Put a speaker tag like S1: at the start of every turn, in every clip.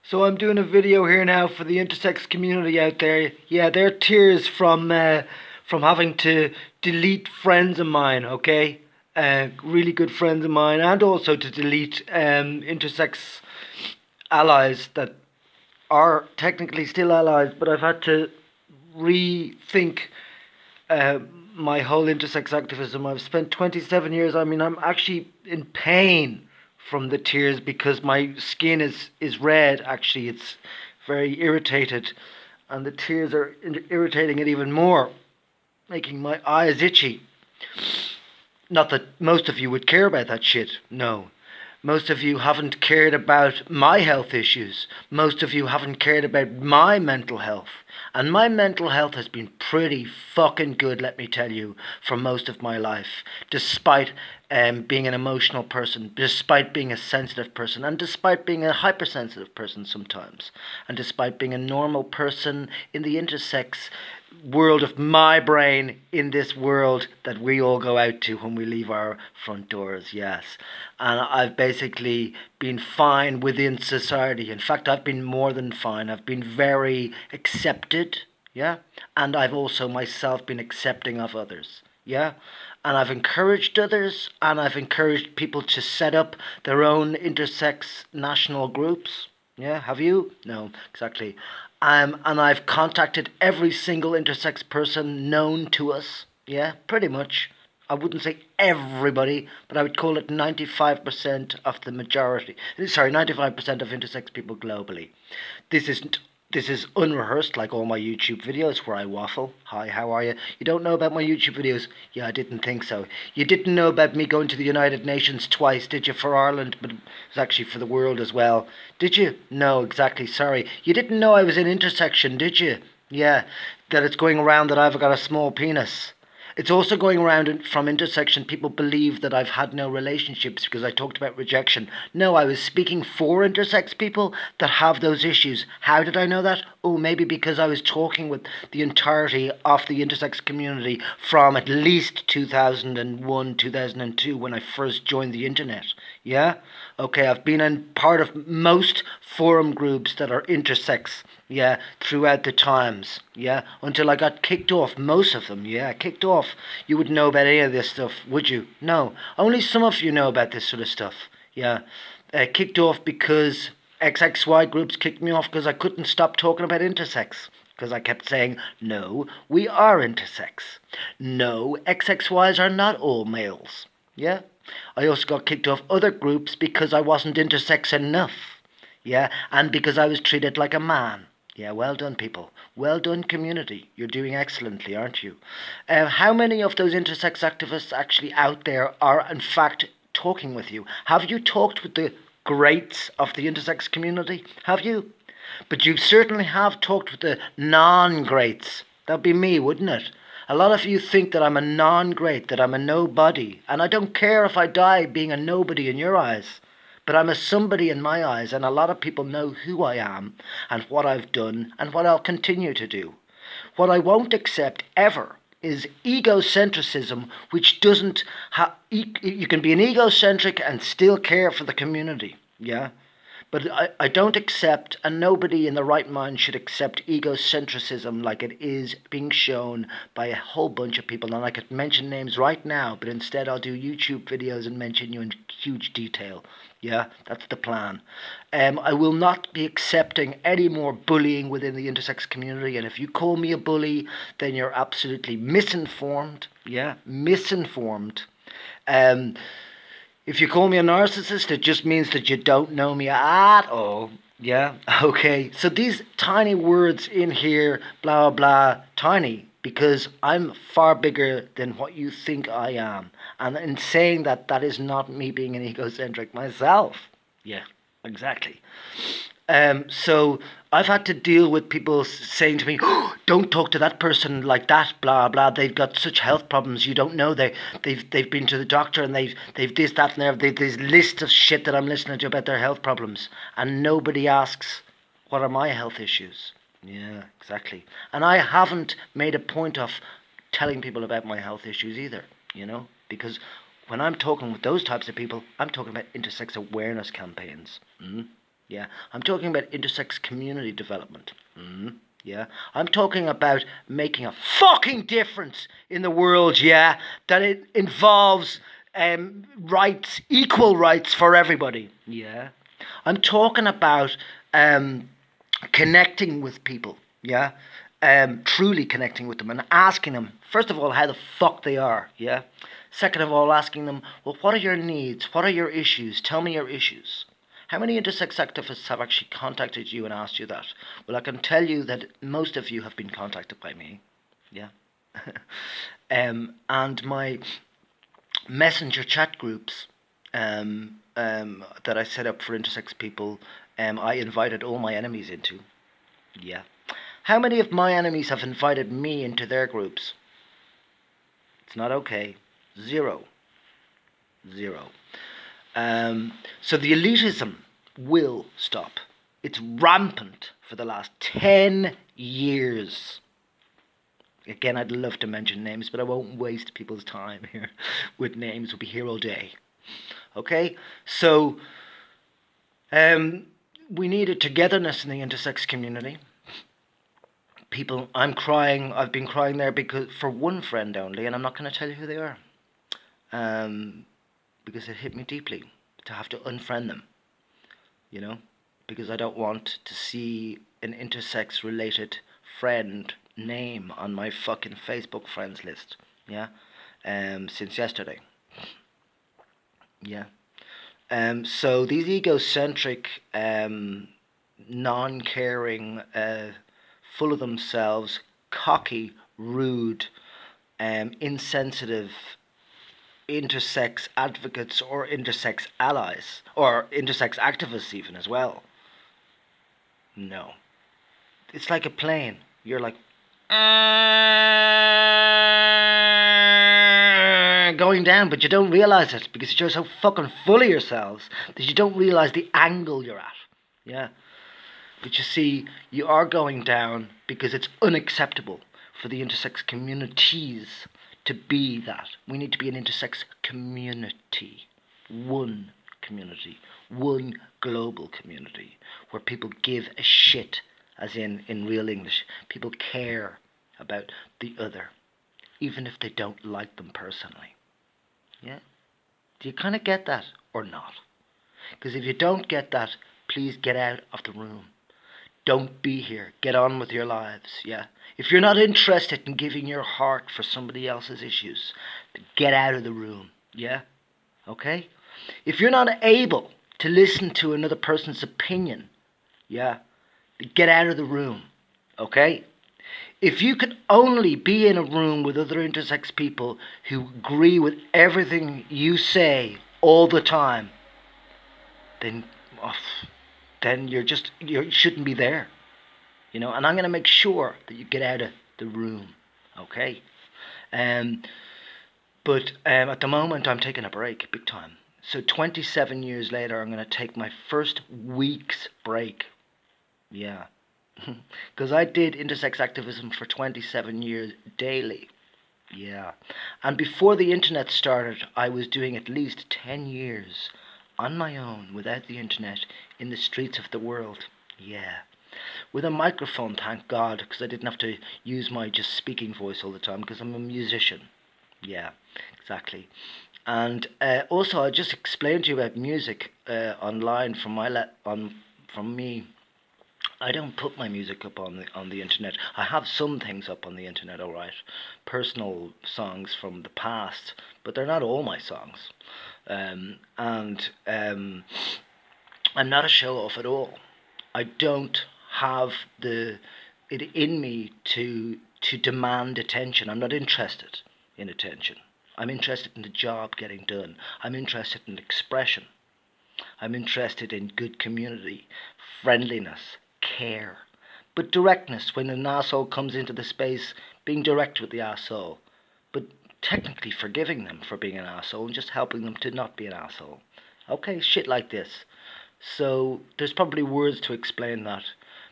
S1: So I'm doing a video here now for the intersex community out there. Yeah, they're tears from having to delete friends of mine. Okay, really good friends of mine, and also to delete intersex allies that are technically still allies, but I've had to rethink uh, my whole intersex activism. I've spent 27 years. I mean, I'm actually in pain from the tears because my skin is red. Actually, it's very irritated, and the tears are irritating it even more, making my eyes itchy. Not that most of you would care about that shit. No. Most of you haven't cared about my health issues. Most of you haven't cared about my mental health. And my mental health has been pretty fucking good, let me tell you, for most of my life. Despite being an emotional person, despite being a sensitive person, and despite being a hypersensitive person sometimes, and despite being a normal person in the intersex world of my brain, in this world that we all go out to when we leave our front doors, yes. And I've basically been fine within society. In fact, I've been more than fine. I've been very accepted, yeah. And I've also myself been accepting of others, yeah. And I've encouraged others, and I've encouraged people to set up their own intersex national groups. Yeah, have you? No, exactly. And I've contacted every single intersex person known to us. Yeah, pretty much. I wouldn't say everybody, but I would call it 95% of the majority. Sorry, 95% of intersex people globally. This isn't. This is unrehearsed, like all my YouTube videos where I waffle. Hi, how are you? You don't know about my YouTube videos? Yeah, I didn't think so. You didn't know about me going to the United Nations twice, did you, for Ireland? But it was actually for the world as well. Did you? No, exactly, sorry. You didn't know I was in intersection, did you? Yeah, that it's going around that I've got a small penis. It's also going around from intersection. People believe that I've had no relationships because I talked about rejection. No, I was speaking for intersex people that have those issues. How did I know that? Oh, maybe because I was talking with the entirety of the intersex community from at least 2001, 2002 when I first joined the internet. Yeah? Okay, I've been in part of most forum groups that are intersex, yeah, throughout the times, yeah, until I got kicked off most of them, yeah, kicked off. You wouldn't know about any of this stuff, would you? No, only some of you know about this sort of stuff, yeah. Kicked off because XXY groups kicked me off because I couldn't stop talking about intersex. Because I kept saying, no, we are intersex. No, XXYs are not all males. Yeah? I also got kicked off other groups because I wasn't intersex enough. Yeah? And because I was treated like a man. Yeah, well done, people. Well done, community. You're doing excellently, aren't you? How many of those intersex activists actually out there are, in fact, talking with you? Have you talked with the greats of the intersex community? Have you? But you certainly have talked with the non-greats. That'd be me, wouldn't it? A lot of you think that I'm a non-great, that I'm a nobody, and I don't care if I die being a nobody in your eyes. But I'm a somebody in my eyes, and a lot of people know who I am, and what I've done, and what I'll continue to do. What I won't accept ever is egocentrism, which doesn't you can be an egocentric and still care for the community, yeah? But I don't accept, and nobody in the right mind should accept egocentrism like it is being shown by a whole bunch of people. And I could mention names right now, but instead I'll do YouTube videos and mention you in huge detail. Yeah, that's the plan. I will not be accepting any more bullying within the intersex community. And if you call me a bully, then you're absolutely misinformed. Yeah, misinformed. Um, if you call me a narcissist, it just means that you don't know me at all. Yeah, okay. So these tiny words in here, blah, blah, tiny, because I'm far bigger than what you think I am. And in saying that, that is not me being an egocentric myself. Yeah, exactly. So I've had to deal with people saying to me, oh, "Don't talk to that person like that." Blah blah. They've got such health problems. You don't know. They've been to the doctor and they've this that and they've this list of shit that I'm listening to about their health problems, and nobody asks, "What are my health issues?" Yeah, exactly. And I haven't made a point of telling people about my health issues either. You know, because when I'm talking with those types of people, I'm talking about intersex awareness campaigns. Yeah, I'm talking about intersex community development. Yeah, I'm talking about making a fucking difference in the world. Yeah, that it involves rights, equal rights for everybody. Yeah, I'm talking about connecting with people. Yeah, truly connecting with them and asking them first of all how the fuck they are. Yeah, second of all asking them, well, what are your needs? What are your issues? Tell me your issues. How many intersex activists have actually contacted you and asked you that? Well, I can tell you that most of you have been contacted by me. Yeah. And my messenger chat groups that I set up for intersex people, I invited all my enemies into. Yeah. How many of my enemies have invited me into their groups? It's not okay. Zero. Zero. So the elitism will stop. It's rampant for the last 10 years. Again, I'd love to mention names, but I won't waste people's time here with names. We'll be here all day. Okay? So, we need a togetherness in the intersex community. People, I'm crying. I've been crying there because for one friend only, and I'm not going to tell you who they are. Because it hit me deeply to have to unfriend them. You know? Because I don't want to see an intersex related friend name on my fucking Facebook friends list. Yeah. Since yesterday. Yeah. So these egocentric, non-caring, full of themselves, cocky, rude, insensitive intersex advocates or intersex allies or intersex activists even as well. No. It's like a plane. You're like going down, but you don't realise it because you're so fucking full of yourselves that you don't realise the angle you're at. Yeah. But you see, you are going down because it's unacceptable for the intersex communities to be that. We need to be an intersex community. One community. One global community where people give a shit, as in real English. People care about the other, even if they don't like them personally. Yeah? Do you kind of get that or not? Because if you don't get that, please get out of the room. Don't be here. Get on with your lives, yeah? If you're not interested in giving your heart for somebody else's issues, get out of the room, yeah? Okay? If you're not able to listen to another person's opinion, yeah, get out of the room, okay? If you can only be in a room with other intersex people who agree with everything you say all the time, then you shouldn't be there, you know. And I'm going to make sure that you get out of the room, okay? But at the moment, I'm taking a break, big time. So 27 years later, I'm going to take my first week's break. Yeah. Because I did intersex activism for 27 years daily. Yeah. And before the internet started, I was doing at least 10 years on my own, without the internet, in the streets of the world. Yeah. With a microphone, thank God, because I didn't have to use my just speaking voice all the time, because I'm a musician. Yeah, exactly. And also, I just explained to you about music online from from me. I don't put my music up on the internet. I have some things up on the internet, all right, personal songs from the past, but they're not all my songs. And I'm not a show off at all. I don't have it in me to demand attention. I'm not interested in attention. I'm interested in the job getting done. I'm interested in expression. I'm interested in good community, friendliness, care. But directness, when an asshole comes into the space, being direct with the asshole. But technically forgiving them for being an asshole and just helping them to not be an asshole. Okay, shit like this. So there's probably words to explain that.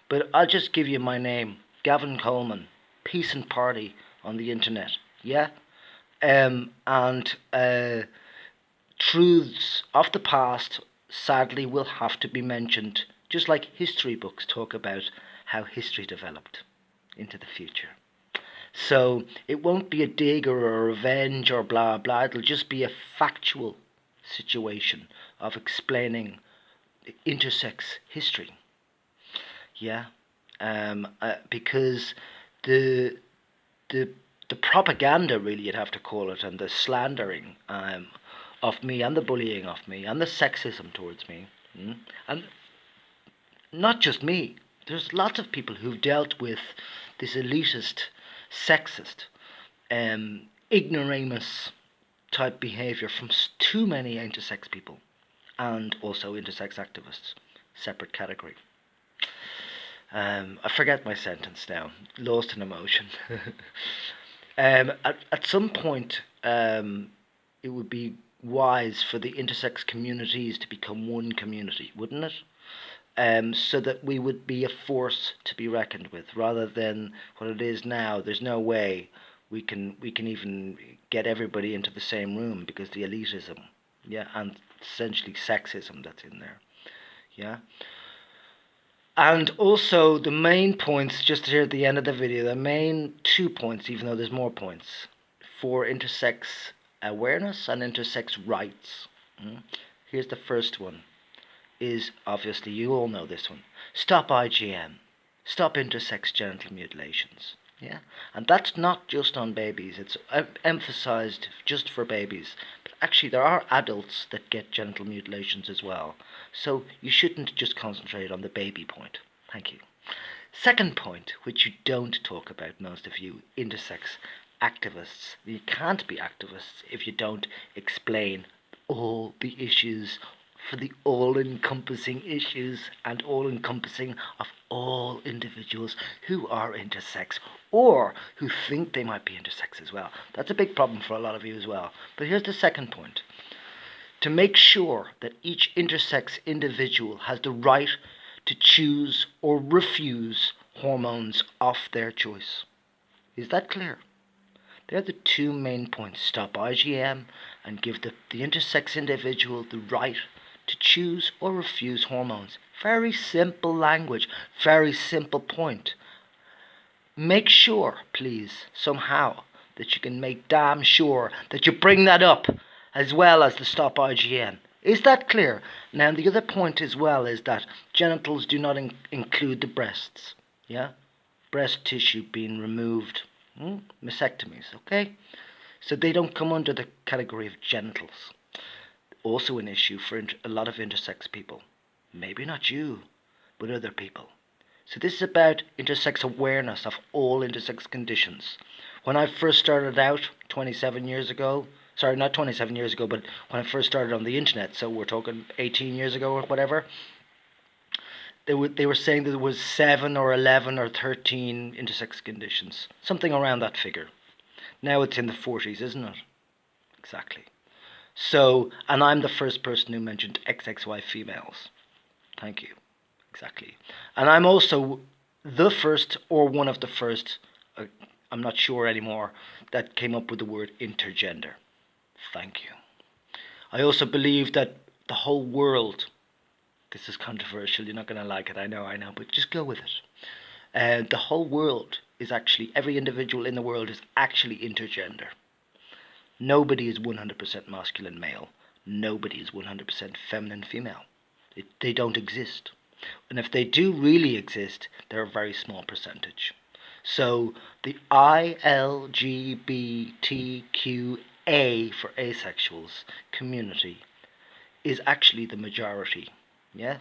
S1: But I'll just give you my name, Gavin Coleman, Peace and Party on the internet. Yeah? And truths of the past sadly will have to be mentioned just like history books talk about how history developed into the future. So it won't be a dig or a revenge or blah blah. It'll just be a factual situation of explaining intersex history. Yeah, because the the the propaganda, really, you'd have to call it, and the slandering of me, and the bullying of me, and the sexism towards me, and not just me. There's lots of people who've dealt with this elitist, sexist, ignoramus type behaviour from too many intersex people, and also intersex activists, separate category. I forget my sentence now, lost in emotion. At some point, it would be wise for the intersex communities to become one community, wouldn't it? So that we would be a force to be reckoned with, rather than what it is now. There's no way we can even get everybody into the same room because the elitism, yeah, and essentially sexism that's in there, yeah. And also the main points, just here at the end of the video, the main 2 points, even though there's more points, for intersex awareness and intersex rights. Here's the first one, is obviously, you all know this one. Stop IGM. Stop intersex genital mutilations. Yeah? And that's not just on babies. It's emphasized just for babies. But actually, there are adults that get genital mutilations as well. So you shouldn't just concentrate on the baby point. Thank you. Second point, which you don't talk about, most of you, intersex activists. You can't be activists if you don't explain all the issues, for the all-encompassing issues and all-encompassing of all individuals who are intersex or who think they might be intersex as well. That's a big problem for a lot of you as well. But here's the second point. To make sure that each intersex individual has the right to choose or refuse hormones of their choice. Is that clear? They're the two main points. Stop IGM and give the intersex individual the right to choose or refuse hormones. Very simple language, very simple point. Make sure, please, somehow, that you can make damn sure that you bring that up as well as the Stop IGM. Is that clear? Now, the other point as well is that genitals do not include the breasts. Yeah? Breast tissue being removed. Mastectomies, okay? So they don't come under the category of genitals. Also an issue for a lot of intersex people. Maybe not you, but other people. So this is about intersex awareness of all intersex conditions. When I first started out 27 years ago, sorry, not 27 years ago, but when I first started on the internet, so we're talking 18 years ago or whatever, they were saying that there was 7 or 11 or 13 intersex conditions, something around that figure. Now it's in the 40s, isn't it? Exactly. So, and I'm the first person who mentioned XXY females. Thank you. Exactly. And I'm also the first, or one of the first, I'm not sure anymore, that came up with the word intergender. Thank you. I also believe that the whole world, this is controversial, you're not going to like it, I know, but just go with it. The whole world is actually, every individual in the world is actually intergender. Nobody is 100% masculine male. Nobody is 100% feminine female. They don't exist. And if they do really exist, they're a very small percentage. So the ILGBTQA for asexuals community is actually the majority. Yeah?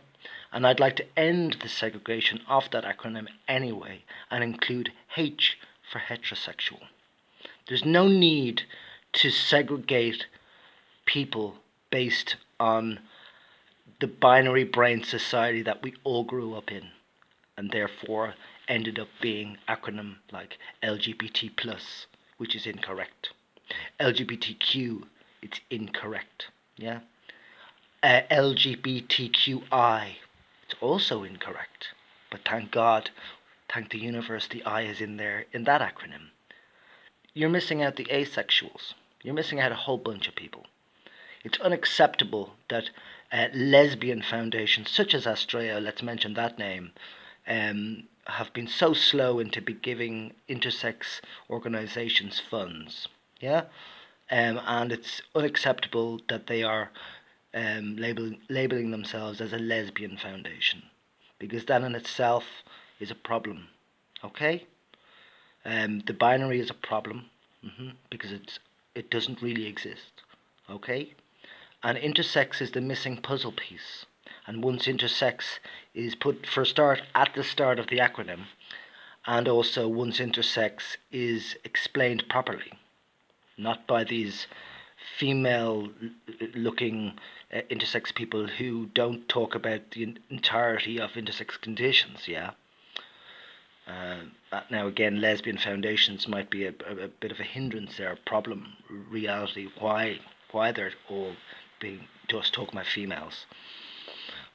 S1: And I'd like to end the segregation of that acronym anyway and include H for heterosexual. There's no need to segregate people based on the binary brain society that we all grew up in, and therefore ended up being acronym like LGBT+, which is incorrect. LGBTQ, it's incorrect. Yeah. LGBTQI, it's also incorrect. But thank God, thank the universe, the I is in there in that acronym. You're missing out the asexuals. You're missing out a whole bunch of people. It's unacceptable that lesbian foundations such as Astrea, let's mention that name, have been so slow into be giving intersex organisations funds. Yeah, and it's unacceptable that they are labeling themselves as a lesbian foundation, because that in itself is a problem. Okay, the binary is a problem, because it doesn't really exist. Okay, and intersex is the missing puzzle piece. And once intersex is put for a start at the start of the acronym, and also once intersex is explained properly, not by these female looking intersex people who don't talk about the entirety of intersex conditions, yeah. Now again, lesbian foundations might be a bit of a hindrance there, a problem, reality, why they're all being just talking about females.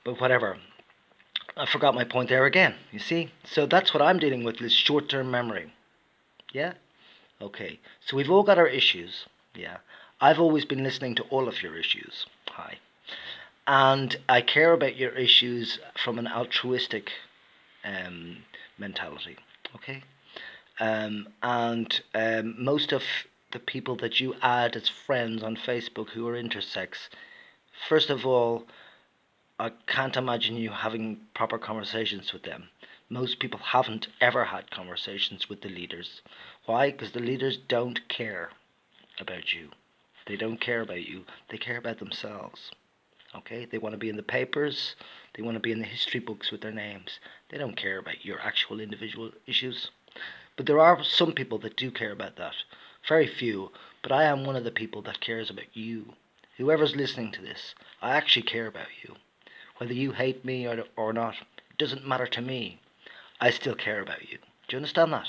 S1: But whatever, I forgot my point there again, you see? So that's what I'm dealing with, this short-term memory. Yeah? Okay, so we've all got our issues, yeah. I've always been listening to all of your issues. Hi. And I care about your issues from an altruistic mentality, okay? And most of the people that you add as friends on Facebook who are intersex, first of all, I can't imagine you having proper conversations with them. Most people haven't ever had conversations with the leaders. Why? Because the leaders don't care about you. They don't care about you. They care about themselves. Okay? They want to be in the papers. They want to be in the history books with their names. They don't care about your actual individual issues. But there are some people that do care about that. Very few. But I am one of the people that cares about you. Whoever's listening to this, I actually care about you. Whether you hate me or not, it doesn't matter to me. I still care about you. Do you understand that?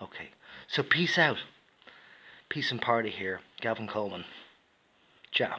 S1: Okay. So peace out. Peace and party here. Gavin Coleman. Ciao.